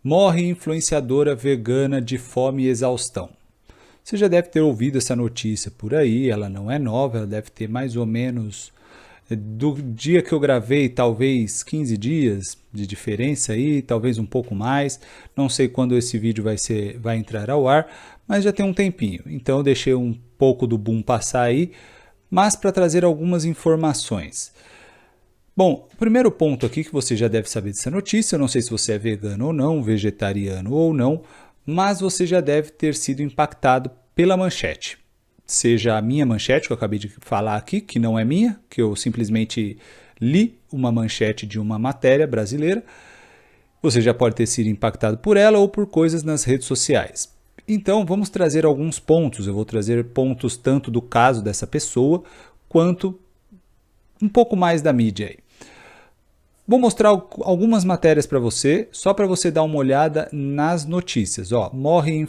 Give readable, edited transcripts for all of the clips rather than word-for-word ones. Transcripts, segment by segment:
Morre influenciadora vegana de fome e exaustão. Você já deve ter ouvido essa notícia por aí, ela não é nova, ela deve ter mais ou menos, do dia que eu gravei, talvez 15 dias de diferença aí, talvez um pouco mais. Não sei quando esse vídeo vai entrar ao ar, mas já tem um tempinho. Então eu deixei um pouco do boom passar aí, mas para trazer algumas informações. Bom, o primeiro ponto aqui que você já deve saber dessa notícia, eu não sei se você é vegano ou não, vegetariano ou não, mas você já deve ter sido impactado pela manchete. Seja a minha manchete, que eu acabei de falar aqui, que não é minha, que eu simplesmente li uma manchete de uma matéria brasileira, você já pode ter sido impactado por ela ou por coisas nas redes sociais. Então, vamos trazer alguns pontos. Eu vou trazer pontos tanto do caso dessa pessoa, quanto um pouco mais da mídia aí. Vou mostrar algumas matérias para você, só para você dar uma olhada nas notícias. Morre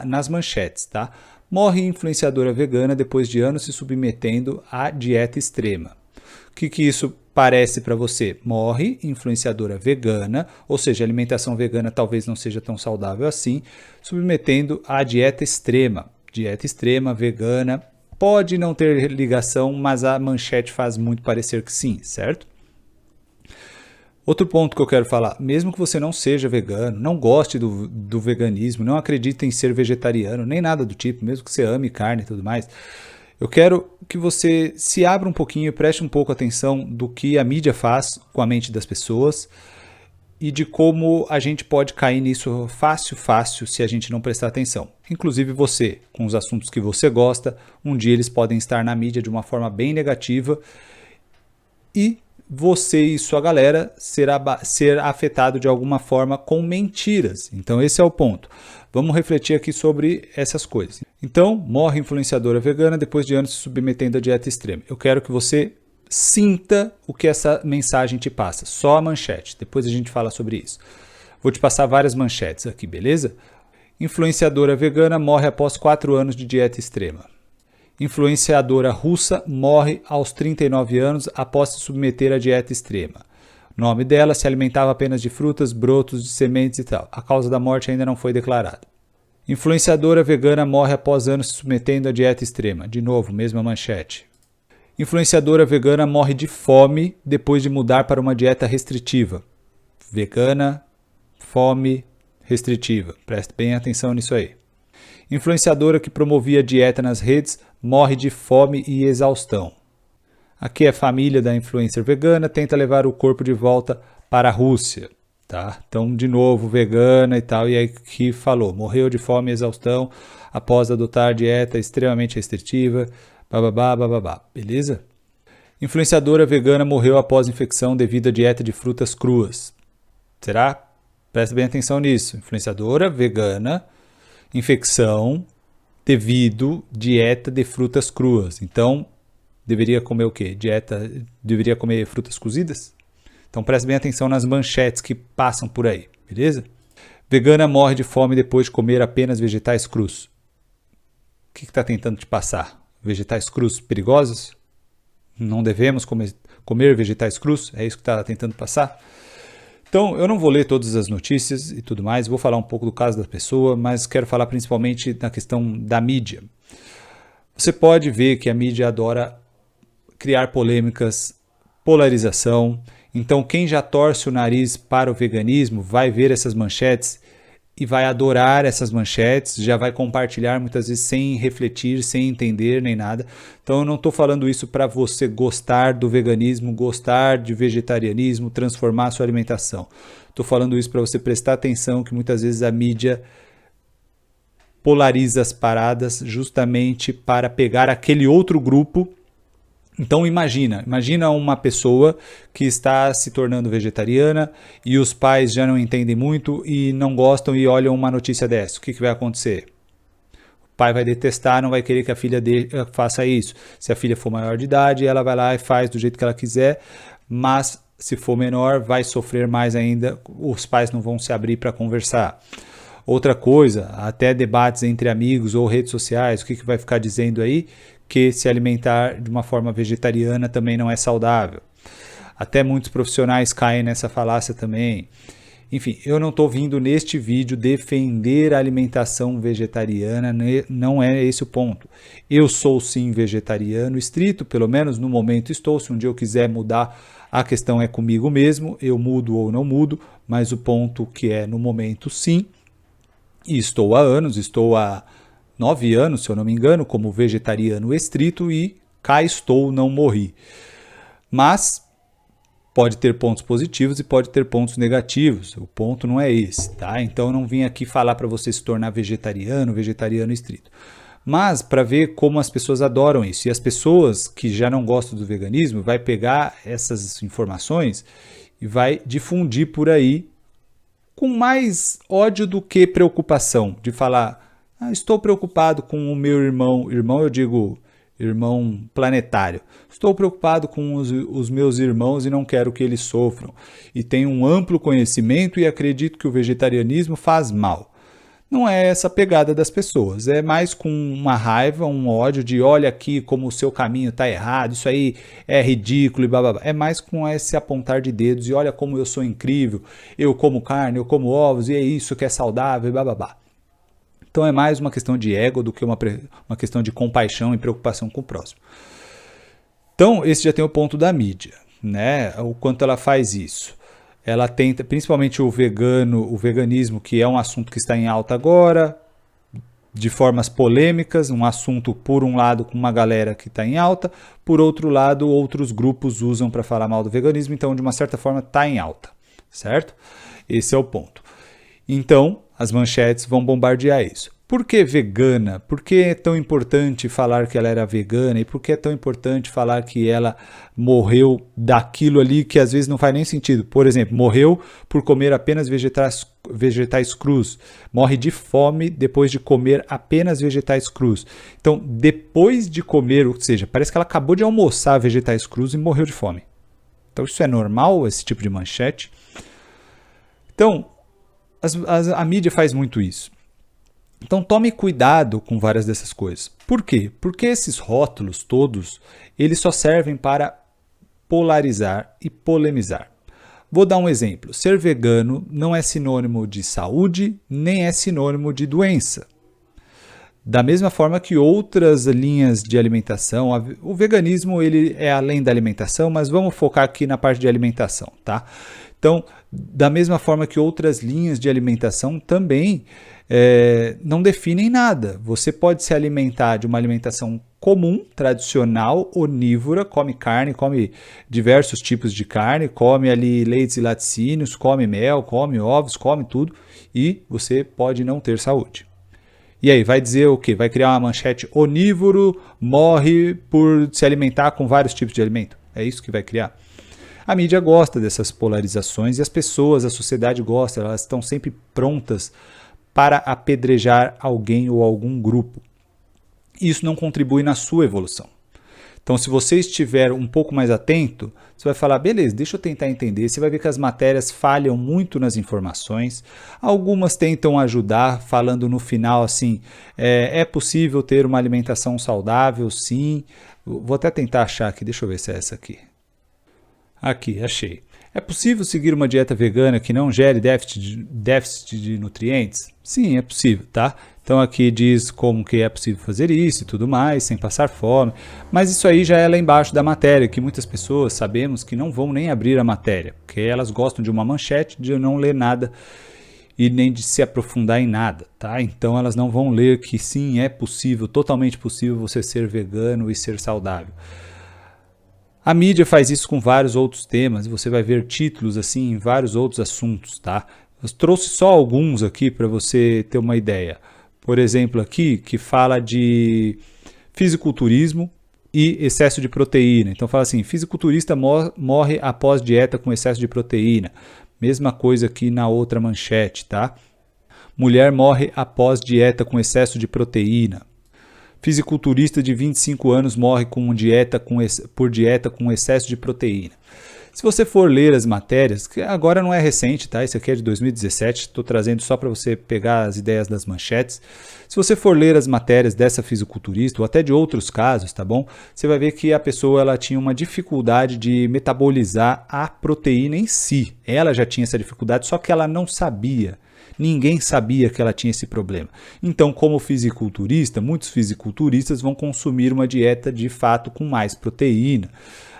nas manchetes, tá? Morre influenciadora vegana depois de anos se submetendo à dieta extrema. O que isso parece para você? Morre influenciadora vegana, ou seja, a alimentação vegana talvez não seja tão saudável assim, submetendo à dieta extrema. Dieta extrema, vegana, pode não ter ligação, mas a manchete faz muito parecer que sim, certo? Outro ponto que eu quero falar, mesmo que você não seja vegano, não goste do veganismo, não acredite em ser vegetariano, nem nada do tipo, mesmo que você ame carne e tudo mais, eu quero que você se abra um pouquinho e preste um pouco atenção do que a mídia faz com a mente das pessoas e de como a gente pode cair nisso fácil se a gente não prestar atenção. Inclusive você, com os assuntos que você gosta, um dia eles podem estar na mídia de uma forma bem negativa e você e sua galera ser afetado de alguma forma com mentiras. Então esse é o ponto. Vamos refletir aqui sobre essas coisas. Então, morre influenciadora vegana depois de anos se submetendo à dieta extrema. Eu quero que você sinta o que essa mensagem te passa. Só a manchete. Depois a gente fala sobre isso. Vou te passar várias manchetes aqui, beleza? Influenciadora vegana morre após 4 anos de dieta extrema. Influenciadora russa morre aos 39 anos após se submeter à dieta extrema. O nome dela: se alimentava apenas de frutas, brotos, de sementes e tal. A causa da morte ainda não foi declarada. Influenciadora vegana morre após anos se submetendo à dieta extrema. De novo, mesma manchete. Influenciadora vegana morre de fome depois de mudar para uma dieta restritiva. Vegana, fome, restritiva. Preste bem atenção nisso aí. Influenciadora que promovia dieta nas redes morre de fome e exaustão. Aqui a família da influencer vegana tenta levar o corpo de volta para a Rússia. Tá? Então, de novo, vegana e tal, e aí que falou, morreu de fome e exaustão após adotar dieta extremamente restritiva, bababá, beleza? Influenciadora vegana morreu após infecção devido à dieta de frutas cruas. Será? Presta bem atenção nisso. Influenciadora vegana, infecção devido dieta de frutas cruas. Então, deveria comer o quê? Deveria comer frutas cozidas? Então, preste bem atenção nas manchetes que passam por aí, beleza? Vegana morre de fome depois de comer apenas vegetais crus. O que está tentando te passar? Vegetais crus perigosos? Não devemos comer vegetais crus? É isso que está tentando passar? Então, eu não vou ler todas as notícias e tudo mais, vou falar um pouco do caso da pessoa, mas quero falar principalmente na questão da mídia. Você pode ver que a mídia adora criar polêmicas, polarização. Então, quem já torce o nariz para o veganismo vai ver essas manchetes e vai adorar essas manchetes, já vai compartilhar muitas vezes sem refletir, sem entender nem nada. Então eu não estou falando isso para você gostar do veganismo, gostar de vegetarianismo, transformar a sua alimentação. Estou falando isso para você prestar atenção que muitas vezes a mídia polariza as paradas justamente para pegar aquele outro grupo. Então imagina uma pessoa que está se tornando vegetariana e os pais já não entendem muito e não gostam e olham uma notícia dessa. O que vai acontecer? O pai vai detestar, não vai querer que a filha dele faça isso. Se a filha for maior de idade, ela vai lá e faz do jeito que ela quiser, mas se for menor, vai sofrer mais ainda, os pais não vão se abrir para conversar. Outra coisa, até debates entre amigos ou redes sociais, o que vai ficar dizendo aí? Que se alimentar de uma forma vegetariana também não é saudável. Até muitos profissionais caem nessa falácia também. Enfim, eu não estou vindo neste vídeo defender a alimentação vegetariana, não é esse o ponto. Eu sou sim vegetariano estrito, pelo menos no momento estou. Se um dia eu quiser mudar, a questão é comigo mesmo, eu mudo ou não mudo, mas o ponto que é no momento sim. E estou há anos, estou há 9 anos, se eu não me engano, como vegetariano estrito e cá estou, não morri. Mas pode ter pontos positivos e pode ter pontos negativos. O ponto não é esse, tá? Então eu não vim aqui falar para você se tornar vegetariano estrito. Mas para ver como as pessoas adoram isso. E as pessoas que já não gostam do veganismo vai pegar essas informações e vai difundir por aí com mais ódio do que preocupação. De falar, estou preocupado com o meu irmão. Irmão, eu digo irmão planetário. Estou preocupado com os meus irmãos e não quero que eles sofram. E tenho um amplo conhecimento e acredito que o vegetarianismo faz mal. Não é essa a pegada das pessoas, é mais com uma raiva, um ódio de olha aqui como o seu caminho está errado, isso aí é ridículo e blá. É mais com esse apontar de dedos e olha como eu sou incrível, eu como carne, eu como ovos e é isso que é saudável e blá. Então é mais uma questão de ego do que uma questão de compaixão e preocupação com o próximo. Então esse já tem o ponto da mídia, né? O quanto ela faz isso. Ela tenta, principalmente o veganismo, que é um assunto que está em alta agora, de formas polêmicas, um assunto, por um lado, com uma galera que está em alta, por outro lado, outros grupos usam para falar mal do veganismo, então, de uma certa forma, está em alta, certo? Esse é o ponto. Então, as manchetes vão bombardear isso. Por que vegana? Por que é tão importante falar que ela era vegana? E por que é tão importante falar que ela morreu daquilo ali que às vezes não faz nem sentido? Por exemplo, morreu por comer apenas vegetais crus. Morre de fome depois de comer apenas vegetais crus. Então, depois de comer, ou seja, parece que ela acabou de almoçar vegetais crus e morreu de fome. Então, isso é normal, esse tipo de manchete? Então, a mídia faz muito isso. Então tome cuidado com várias dessas coisas. Por quê? Porque esses rótulos todos, eles só servem para polarizar e polemizar. Vou dar um exemplo. Ser vegano não é sinônimo de saúde, nem é sinônimo de doença. Da mesma forma que outras linhas de alimentação, o veganismo ele é além da alimentação, mas vamos focar aqui na parte de alimentação, tá? Então, da mesma forma que outras linhas de alimentação também não definem nada. Você pode se alimentar de uma alimentação comum, tradicional, onívora, come carne, come diversos tipos de carne, come ali leites e laticínios, come mel, come ovos, come tudo e você pode não ter saúde. E aí, vai dizer o quê? Vai criar uma manchete onívoro morre por se alimentar com vários tipos de alimento? É isso que vai criar? A mídia gosta dessas polarizações e as pessoas, a sociedade gosta, elas estão sempre prontas para apedrejar alguém ou algum grupo. Isso não contribui na sua evolução. Então, se você estiver um pouco mais atento, você vai falar, beleza, deixa eu tentar entender. Você vai ver que as matérias falham muito nas informações. Algumas tentam ajudar, falando no final assim, é possível ter uma alimentação saudável, sim. Vou até tentar achar aqui, deixa eu ver se é essa aqui. Aqui, achei. É possível seguir uma dieta vegana que não gere déficit de nutrientes? Sim, é possível, tá? Então aqui diz como que é possível fazer isso e tudo mais, sem passar fome. Mas isso aí já é lá embaixo da matéria, que muitas pessoas sabemos que não vão nem abrir a matéria, porque elas gostam de uma manchete, de não ler nada e nem de se aprofundar em nada, tá? Então elas não vão ler que sim, é possível, totalmente possível você ser vegano e ser saudável. A mídia faz isso com vários outros temas, você vai ver títulos assim em vários outros assuntos, tá? Eu trouxe só alguns aqui para você ter uma ideia. Por exemplo, aqui que fala de fisiculturismo e excesso de proteína. Então fala assim, fisiculturista morre após dieta com excesso de proteína. Mesma coisa aqui na outra manchete, tá? Mulher morre após dieta com excesso de proteína. Fisiculturista de 25 anos morre por dieta com excesso de proteína. Se você for ler as matérias, que agora não é recente, tá? Isso aqui é de 2017, estou trazendo só para você pegar as ideias das manchetes. Se você for ler as matérias dessa fisiculturista ou até de outros casos, tá bom? Você vai ver que a pessoa ela tinha uma dificuldade de metabolizar a proteína em si. Ela já tinha essa dificuldade, só que ela não sabia. Ninguém sabia que ela tinha esse problema. Então, como fisiculturista, muitos fisiculturistas vão consumir uma dieta de fato com mais proteína.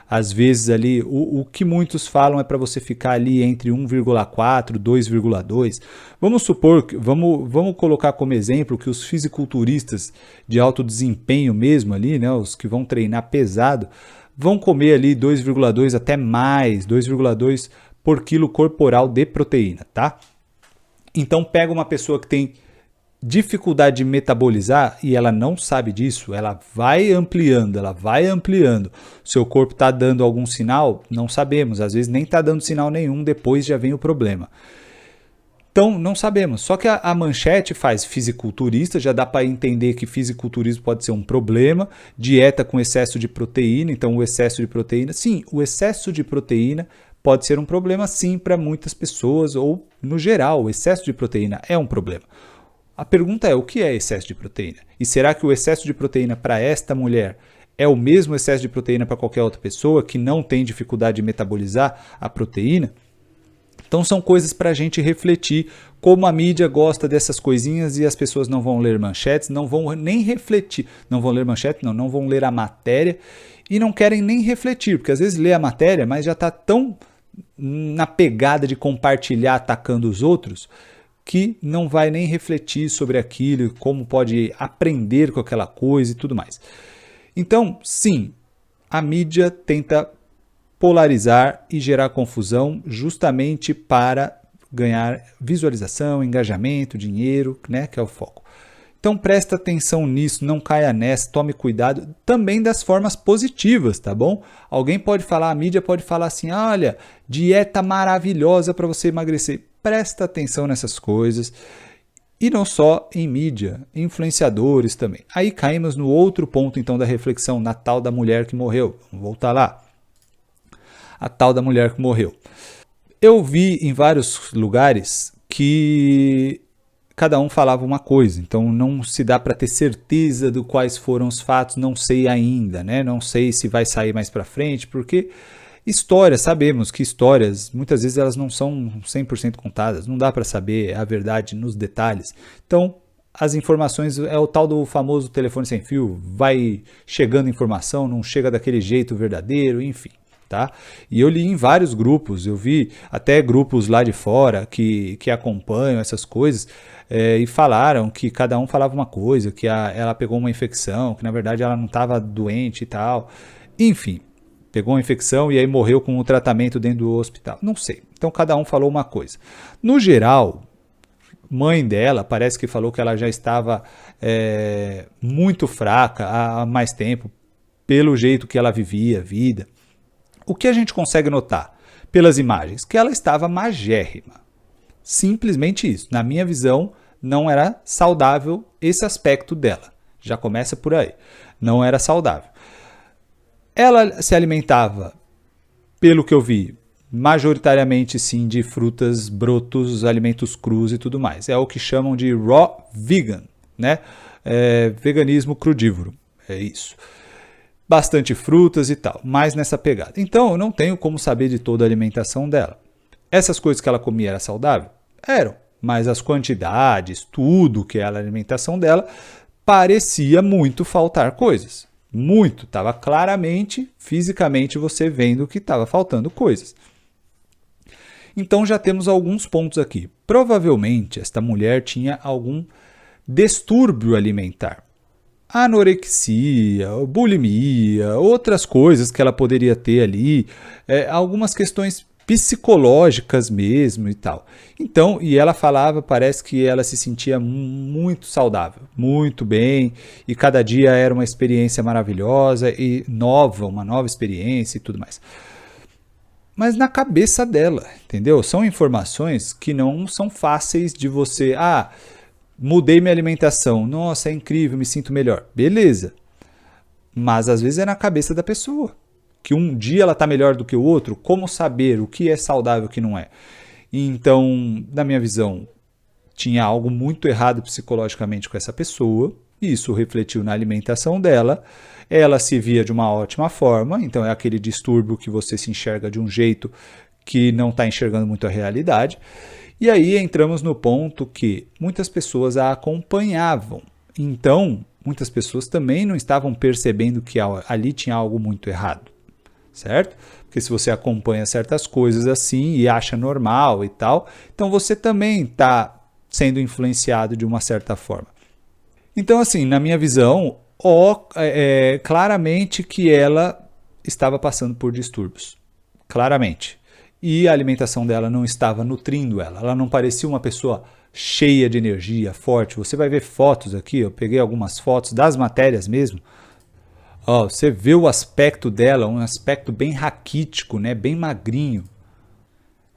Às vezes ali, o que muitos falam é para você ficar ali entre 1,4 e 2,2. Vamos supor, vamos colocar como exemplo que os fisiculturistas de alto desempenho mesmo ali, né, os que vão treinar pesado, vão comer ali 2,2 até mais, 2,2 por quilo corporal de proteína, tá? Então pega uma pessoa que tem dificuldade de metabolizar e ela não sabe disso, ela vai ampliando. Seu corpo está dando algum sinal? Não sabemos, às vezes nem está dando sinal nenhum, depois já vem o problema. Então, não sabemos. Só que a manchete faz fisiculturista, já dá para entender que fisiculturismo pode ser um problema, dieta com excesso de proteína, então o excesso de proteína, sim, o excesso de proteína pode ser um problema sim para muitas pessoas ou no geral, o excesso de proteína é um problema. A pergunta é, o que é excesso de proteína? E será que o excesso de proteína para esta mulher é o mesmo excesso de proteína para qualquer outra pessoa que não tem dificuldade de metabolizar a proteína? Então são coisas para a gente refletir, como a mídia gosta dessas coisinhas e as pessoas não vão ler manchetes, não vão nem refletir, não vão ler manchete, não vão ler a matéria e não querem nem refletir, porque às vezes lê a matéria, mas já está tão na pegada de compartilhar atacando os outros, que não vai nem refletir sobre aquilo, como pode aprender com aquela coisa e tudo mais. Então, sim, a mídia tenta polarizar e gerar confusão justamente para ganhar visualização, engajamento, dinheiro, né, que é o foco. Então presta atenção nisso, não caia nessa, tome cuidado também das formas positivas, tá bom? Alguém pode falar, a mídia pode falar assim, olha, dieta maravilhosa para você emagrecer. Presta atenção nessas coisas. E não só em mídia, influenciadores também. Aí caímos no outro ponto então da reflexão, na tal da mulher que morreu. Vamos voltar lá. A tal da mulher que morreu. Eu vi em vários lugares que cada um falava uma coisa, então não se dá para ter certeza de quais foram os fatos, não sei ainda, né? Não sei se vai sair mais para frente, porque histórias, sabemos que histórias, muitas vezes elas não são 100% contadas, não dá para saber a verdade nos detalhes. Então, as informações, é o tal do famoso telefone sem fio, vai chegando informação, não chega daquele jeito verdadeiro, enfim. Tá? E eu li em vários grupos, eu vi até grupos lá de fora que acompanham essas coisas e falaram que cada um falava uma coisa, que ela pegou uma infecção, que na verdade ela não estava doente e tal. Enfim, pegou uma infecção e aí morreu com o tratamento dentro do hospital. Não sei. Então cada um falou uma coisa. No geral, mãe dela parece que falou que ela já estava muito fraca há mais tempo, pelo jeito que ela vivia a vida. O que a gente consegue notar pelas imagens? Que ela estava magérrima. Simplesmente isso. Na minha visão, não era saudável esse aspecto dela. Já começa por aí. Não era saudável. Ela se alimentava, pelo que eu vi, majoritariamente sim de frutas, brotos, alimentos crus e tudo mais. É o que chamam de raw vegan, né? Veganismo crudívoro. É isso. Bastante frutas e tal, mais nessa pegada. Então, eu não tenho como saber de toda a alimentação dela. Essas coisas que ela comia era saudável? Eram, mas as quantidades, tudo que era a alimentação dela, parecia muito faltar coisas. Muito, estava claramente, fisicamente, você vendo que estava faltando coisas. Então, já temos alguns pontos aqui. Provavelmente, esta mulher tinha algum distúrbio alimentar. Anorexia, bulimia, outras coisas que ela poderia ter ali, algumas questões psicológicas mesmo e tal. Então, e ela falava, parece que ela se sentia muito saudável, muito bem, e cada dia era uma experiência maravilhosa e nova, uma nova experiência e tudo mais. Mas na cabeça dela, entendeu? São informações que não são fáceis de você... mudei minha alimentação. Nossa, é incrível, me sinto melhor. Beleza. Mas às vezes é na cabeça da pessoa. que um dia ela está melhor do que o outro, como saber o que é saudável e o que não é? Então, na minha visão, tinha algo muito errado psicologicamente com essa pessoa, e isso refletiu na alimentação dela. Ela se via de uma ótima forma, então é aquele distúrbio que você se enxerga de um jeito que não está enxergando muito a realidade. E aí entramos no ponto que muitas pessoas a acompanhavam. Então, muitas pessoas também não estavam percebendo que ali tinha algo muito errado, certo? Porque se você acompanha certas coisas assim e acha normal e tal, então você também está sendo influenciado de uma certa forma. Então, assim, na minha visão, claramente que ela estava passando por distúrbios. Claramente. E a alimentação dela não estava nutrindo ela. Ela não parecia uma pessoa cheia de energia, forte. Você vai ver fotos aqui, eu peguei algumas fotos das matérias mesmo. Ó, você vê o aspecto dela, um aspecto bem raquítico, né? Bem magrinho.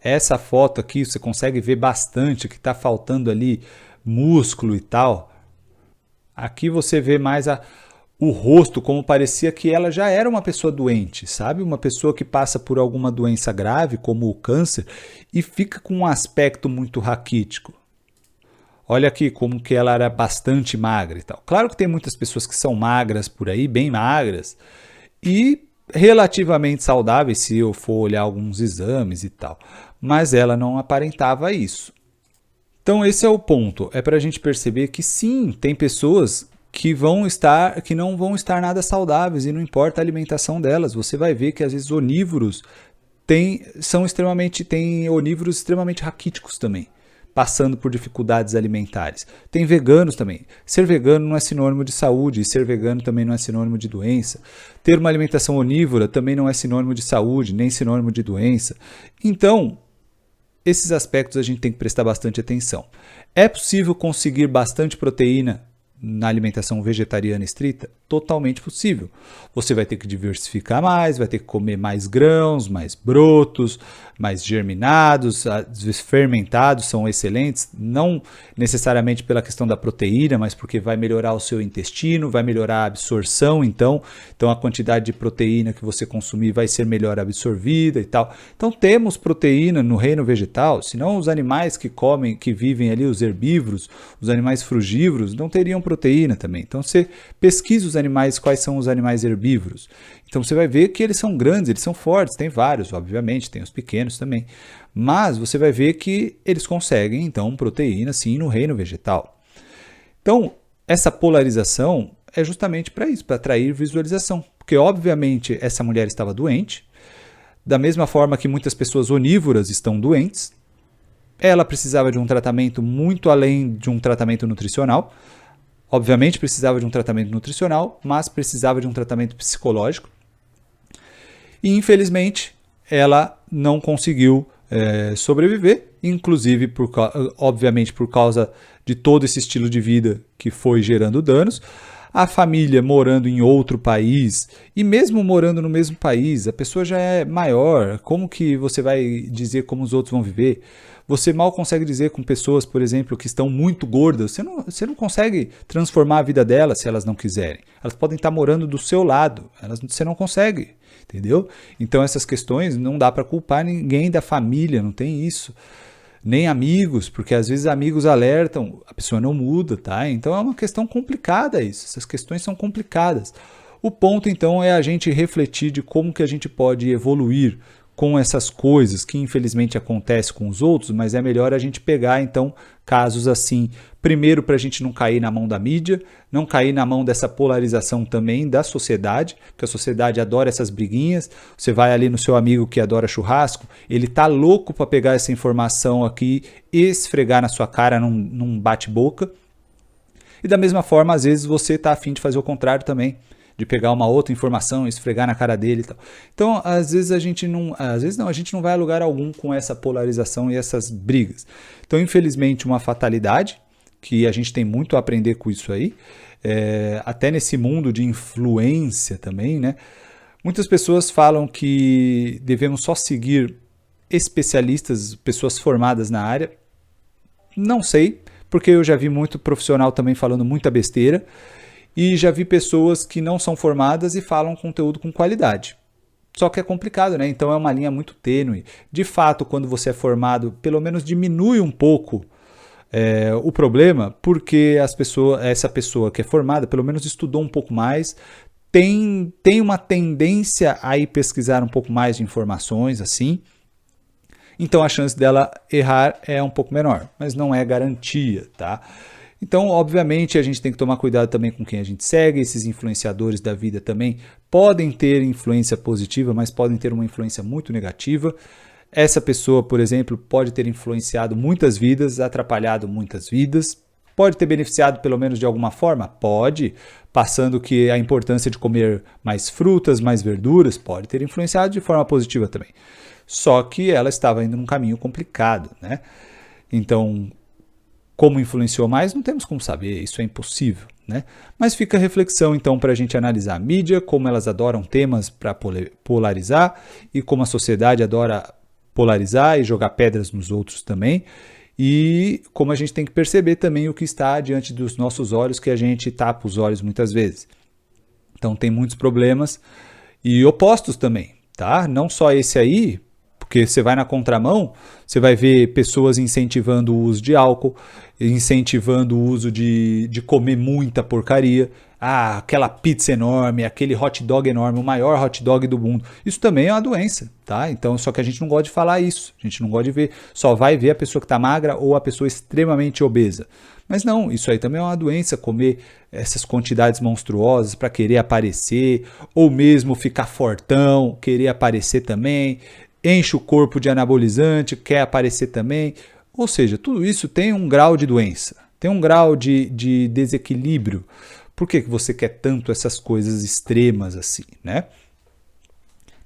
Essa foto aqui você consegue ver bastante que está faltando ali músculo e tal. Aqui você vê mais o rosto, como parecia que ela já era uma pessoa doente, sabe? Uma pessoa que passa por alguma doença grave, como o câncer, e fica com um aspecto muito raquítico. Olha aqui como que ela era bastante magra e tal. Claro que tem muitas pessoas que são magras por aí, bem magras, e relativamente saudáveis se eu for olhar alguns exames e tal. Mas ela não aparentava isso. Então esse é o ponto, é para a gente perceber que sim, tem pessoas que não vão estar nada saudáveis e não importa a alimentação delas. Você vai ver que às vezes onívoros têm onívoros extremamente raquíticos também, passando por dificuldades alimentares. Tem veganos também. Ser vegano não é sinônimo de saúde, e ser vegano também não é sinônimo de doença. Ter uma alimentação onívora também não é sinônimo de saúde, nem sinônimo de doença. Então, esses aspectos a gente tem que prestar bastante atenção. É possível conseguir bastante proteína na alimentação vegetariana estrita? Totalmente possível. Você vai ter que diversificar mais, vai ter que comer mais grãos, mais brotos, mais germinados, fermentados são excelentes, não necessariamente pela questão da proteína, mas porque vai melhorar o seu intestino, vai melhorar a absorção, então a quantidade de proteína que você consumir vai ser melhor absorvida e tal. Então temos proteína no reino vegetal, senão os animais que vivem ali, os herbívoros, os animais frugívoros, não teriam proteína também. Então você pesquisa os animais, quais são os animais herbívoros. Então você vai ver que eles são grandes, eles são fortes, tem vários, obviamente, tem os pequenos também. Mas você vai ver que eles conseguem, então, proteína, sim, no reino vegetal. Então, essa polarização é justamente para isso, para atrair visualização. Porque, obviamente, essa mulher estava doente, da mesma forma que muitas pessoas onívoras estão doentes. Ela precisava de um tratamento muito além de um tratamento nutricional. Obviamente precisava de um tratamento nutricional, mas precisava de um tratamento psicológico. E infelizmente ela não conseguiu sobreviver, inclusive obviamente por causa de todo esse estilo de vida que foi gerando danos. A família morando em outro país, e mesmo morando no mesmo país, a pessoa já é maior, como que você vai dizer como os outros vão viver? Você mal consegue dizer com pessoas, por exemplo, que estão muito gordas, você não consegue transformar a vida delas se elas não quiserem. Elas podem estar morando do seu lado, você não consegue, entendeu? Então essas questões não dá para culpar ninguém da família, não tem isso. Nem amigos, porque às vezes amigos alertam, a pessoa não muda, tá? Então é uma questão complicada isso, essas questões são complicadas. O ponto então é a gente refletir de como que a gente pode evoluir com essas coisas que infelizmente acontecem com os outros, mas é melhor a gente pegar então casos assim, primeiro para a gente não cair na mão da mídia, não cair na mão dessa polarização também da sociedade, porque a sociedade adora essas briguinhas. Você vai ali no seu amigo que adora churrasco, ele tá louco para pegar essa informação aqui e esfregar na sua cara num bate-boca. E da mesma forma, às vezes você tá afim de fazer o contrário também, de pegar uma outra informação e esfregar na cara dele e tal. Então, às vezes a gente não vai a lugar algum com essa polarização e essas brigas. Então, infelizmente, uma fatalidade, que a gente tem muito a aprender com isso aí, até nesse mundo de influência também, né? Muitas pessoas falam que devemos só seguir especialistas, pessoas formadas na área. Não sei, porque eu já vi muito profissional também falando muita besteira, e já vi pessoas que não são formadas e falam conteúdo com qualidade. Só que é complicado, né? Então é uma linha muito tênue. De fato, quando você é formado, pelo menos diminui um pouco o problema, porque essa pessoa que é formada, pelo menos estudou um pouco mais, tem uma tendência a ir pesquisar um pouco mais de informações, assim. Então a chance dela errar é um pouco menor, mas não é garantia, tá? Então, obviamente, a gente tem que tomar cuidado também com quem a gente segue. Esses influenciadores da vida também podem ter influência positiva, mas podem ter uma influência muito negativa. Essa pessoa, por exemplo, pode ter influenciado muitas vidas, atrapalhado muitas vidas. Pode ter beneficiado pelo menos de alguma forma? Pode. Passando que a importância de comer mais frutas, mais verduras, pode ter influenciado de forma positiva também. Só que ela estava indo num caminho complicado, né? Então, como influenciou mais, não temos como saber, isso é impossível, né? Mas fica a reflexão, então, para a gente analisar a mídia, como elas adoram temas para polarizar e como a sociedade adora polarizar e jogar pedras nos outros também. E como a gente tem que perceber também o que está diante dos nossos olhos, que a gente tapa os olhos muitas vezes. Então tem muitos problemas e opostos também, tá? Não só esse aí, porque você vai na contramão, você vai ver pessoas incentivando o uso de álcool, incentivando o uso de comer muita porcaria. Ah, aquela pizza enorme, aquele hot dog enorme, o maior hot dog do mundo. Isso também é uma doença, tá? Então, só que a gente não gosta de falar isso, a gente não gosta de ver. Só vai ver a pessoa que está magra ou a pessoa extremamente obesa. Mas não, isso aí também é uma doença, comer essas quantidades monstruosas para querer aparecer, ou mesmo ficar fortão, querer aparecer também, enche o corpo de anabolizante, quer aparecer também. Ou seja, tudo isso tem um grau de doença, tem um grau de desequilíbrio. Por que você quer tanto essas coisas extremas assim, né?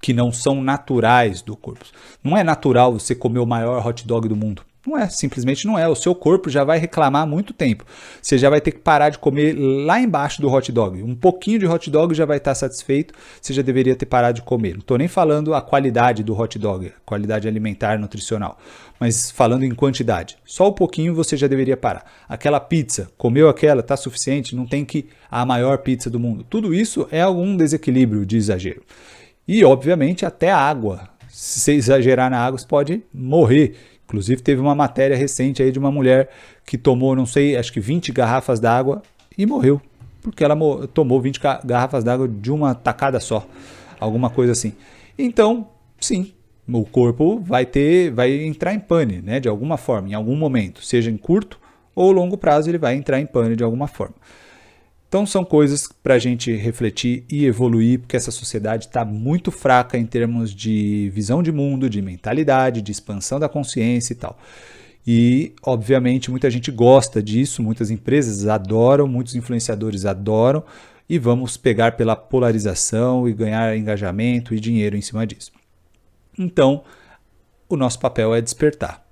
Que não são naturais do corpo. Não é natural você comer o maior hot dog do mundo. Não é, simplesmente não é. O seu corpo já vai reclamar há muito tempo. Você já vai ter que parar de comer lá embaixo do hot dog. Um pouquinho de hot dog já vai estar satisfeito, você já deveria ter parado de comer. Não estou nem falando a qualidade do hot dog, qualidade alimentar, nutricional, mas falando em quantidade. Só um pouquinho você já deveria parar. Aquela pizza, comeu aquela, está suficiente, não tem que a maior pizza do mundo. Tudo isso é algum desequilíbrio de exagero. E, obviamente, até a água. Se você exagerar na água, você pode morrer. Inclusive, teve uma matéria recente aí de uma mulher que tomou, não sei, acho que 20 garrafas d'água e morreu. Porque ela tomou 20 garrafas d'água de uma tacada só. Alguma coisa assim. Então, sim, o corpo vai entrar em pane, né? De alguma forma, em algum momento. Seja em curto ou longo prazo, ele vai entrar em pane de alguma forma. Então são coisas para a gente refletir e evoluir, porque essa sociedade está muito fraca em termos de visão de mundo, de mentalidade, de expansão da consciência e tal. E, obviamente, muita gente gosta disso, muitas empresas adoram, muitos influenciadores adoram, e vamos pegar pela polarização e ganhar engajamento e dinheiro em cima disso. Então, o nosso papel é despertar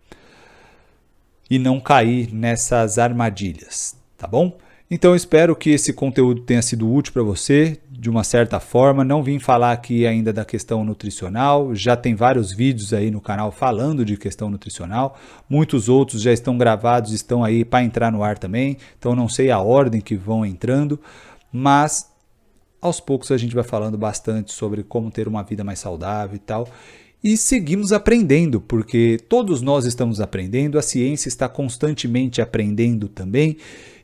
e não cair nessas armadilhas, tá bom? Então eu espero que esse conteúdo tenha sido útil para você, de uma certa forma. Não vim falar aqui ainda da questão nutricional, já tem vários vídeos aí no canal falando de questão nutricional. Muitos outros já estão gravados, estão aí para entrar no ar também, então não sei a ordem que vão entrando, mas aos poucos a gente vai falando bastante sobre como ter uma vida mais saudável e tal. E seguimos aprendendo, porque todos nós estamos aprendendo, a ciência está constantemente aprendendo também.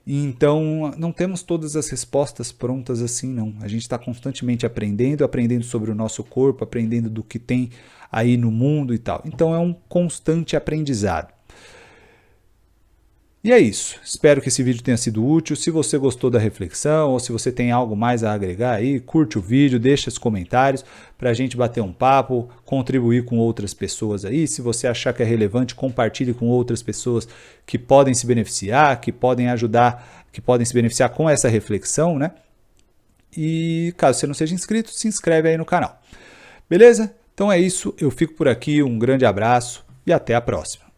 Então, não temos todas as respostas prontas assim, não. A gente está constantemente aprendendo sobre o nosso corpo, aprendendo do que tem aí no mundo e tal. Então, é um constante aprendizado. E é isso. Espero que esse vídeo tenha sido útil. Se você gostou da reflexão ou se você tem algo mais a agregar aí, curte o vídeo, deixa os comentários para a gente bater um papo, contribuir com outras pessoas aí. Se você achar que é relevante, compartilhe com outras pessoas que podem se beneficiar, que podem ajudar, que podem se beneficiar com essa reflexão, né? E caso você não seja inscrito, se inscreve aí no canal. Beleza? Então é isso. Eu fico por aqui. Um grande abraço e até a próxima.